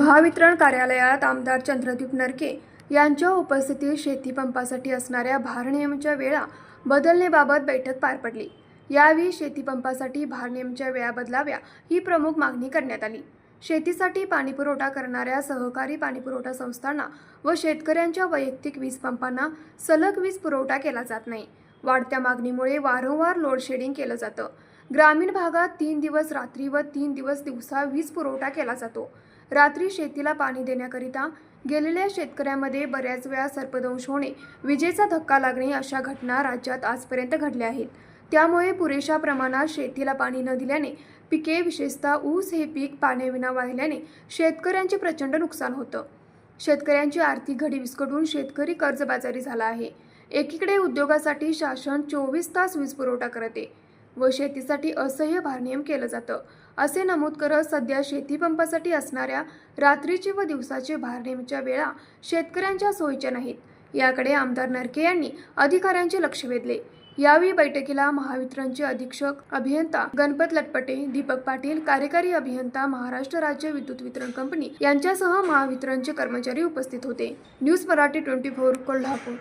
महावितरण कार्यालयात आमदार चंद्रदीप नरके यांच्या उपस्थितीत शेतीपंपासाठी असणाऱ्या भारनियमनच्या वेळा बदलण्याबाबत बैठक पार पडली। यावेळी शेतीपंपासाठी भारनियमनच्या वेळा बदलाव्या ही प्रमुख मागणी करण्यात आली। शेतीसाठी पाणीपुरवठा करणाऱ्या सहकारी पाणीपुरवठा संस्थांना व शेतकऱ्यांच्या वैयक्तिक वीज पंपांना सलग वीज पुरवठा केला जात नाही। वाढत्या मागणीमुळे वारंवार लोड शेडिंग केलं जातं। ग्रामीण भागात 3 दिवस रात्री व 3 दिवस दिवसा वीज पुरवठा केला जातो। रात्री शेतीला पाणी देण्याकरिता गेलेल्या शेतकऱ्यांमध्ये बऱ्याच वेळा सर्पदंश होणे, विजेचा धक्का लागणे अशा घटना राज्यात आजपर्यंत घडल्या आहेत। त्यामुळे पुरेशा प्रमाणात शेतीला पाणी न दिल्याने पिके, विशेषतः ऊस हे पीक पाण्याविना वाहिल्याने शेतकऱ्यांचे प्रचंड नुकसान होतं। शेतकऱ्यांची आर्थिक घडी विस्कटून शेतकरी कर्जबाजारी झाला आहे। एकीकडे उद्योगासाठी शासन 24 तास वीज पुरवठा करते व शेतीसाठी असह्य भारनियमन केलं जातं, असे नमूद करत सध्या शेतीपंपासाठी असणाऱ्या रात्रीचे व दिवसाचे भारनियमनच्या वेळा शेतकऱ्यांच्या सोयीच्या नाहीत। याकडे आमदार नरके यांनी अधिकाऱ्यांचे लक्ष वेधले। यावेळी बैठकीला महावितरणचे अधीक्षक अभियंता गणपत लटपटे, दीपक पाटील, कार्यकारी अभियंता, महाराष्ट्र राज्य विद्युत वितरण कंपनी यांच्यासह महावितरणचे कर्मचारी उपस्थित होते। न्यूज मराठी 24 कोल्हापूर।